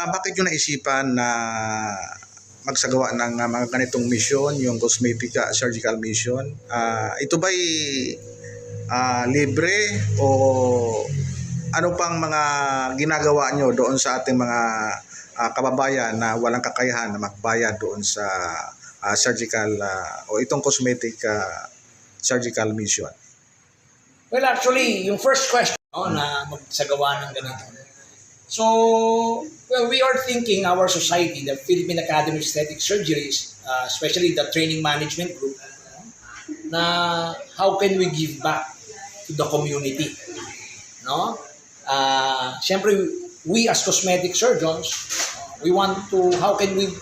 Bakit nyo naisipan na magsagawa ng mga ganitong mission, yung cosmetic surgical mission? Ito ba'y libre o ano pang mga ginagawa nyo doon sa ating mga kababayan na walang kakayahan na magbayad doon sa surgical o itong cosmetic surgical mission? Well, actually, yung first question na magsagawa ng ganito. So, well, we are thinking our society, the Philippine Academy of Aesthetic Surgeries, especially the training management group, na how can we give back to the community? No? Siyempre, we as cosmetic surgeons, we want to, how can we,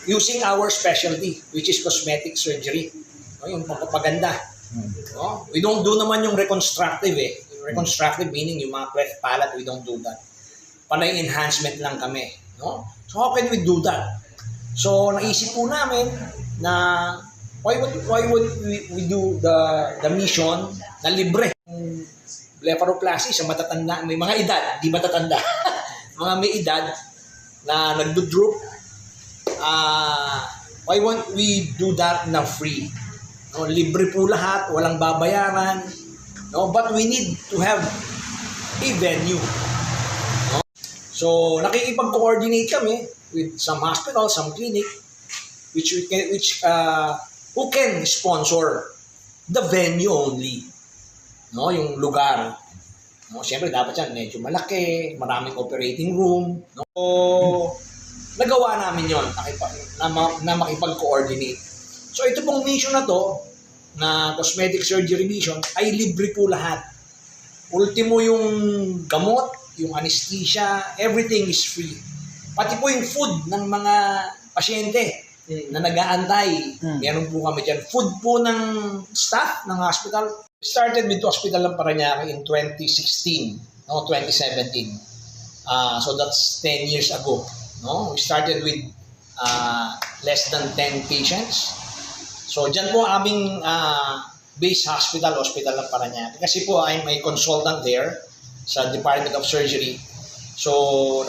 using our specialty, which is cosmetic surgery, yung pagpapaganda. No? We don't do naman yung reconstructive eh. Yung reconstructive meaning yung mga cleft palate, we don't do that. Panay enhancement lang kami. No? So how can we do that? So naisip po namin na why would we do the mission na libre? Blepharoplasty sa matatanda, may mga edad, di matatanda. Mga may edad na nagdo-droop. Why won't we do that na free? No, libre po lahat, walang babayaran. No, but we need to have a venue. No? So nakikipag-coordinate kami with some hospital, some clinic, who can sponsor the venue only. No, yung lugar. No, siyempre dapat yan medyo malaki, maraming operating room. No? So, nagawa namin yon na makipag-coordinate. So ito pong mission na to, na cosmetic surgery mission, ay libre po lahat. Ultimo yung gamot, yung anesthesia, everything is free. Pati po yung food ng mga pasyente na nag-aantay. Meron po kami dyan. Food po ng staff ng hospital. We started with Hospital ng Parañaque in 2016, no, 2017. So that's 10 years ago. No? We started with less than 10 patients. So dyan po aming base hospital ng Parañaque. Kasi po I'm a consultant there sa Department of Surgery. So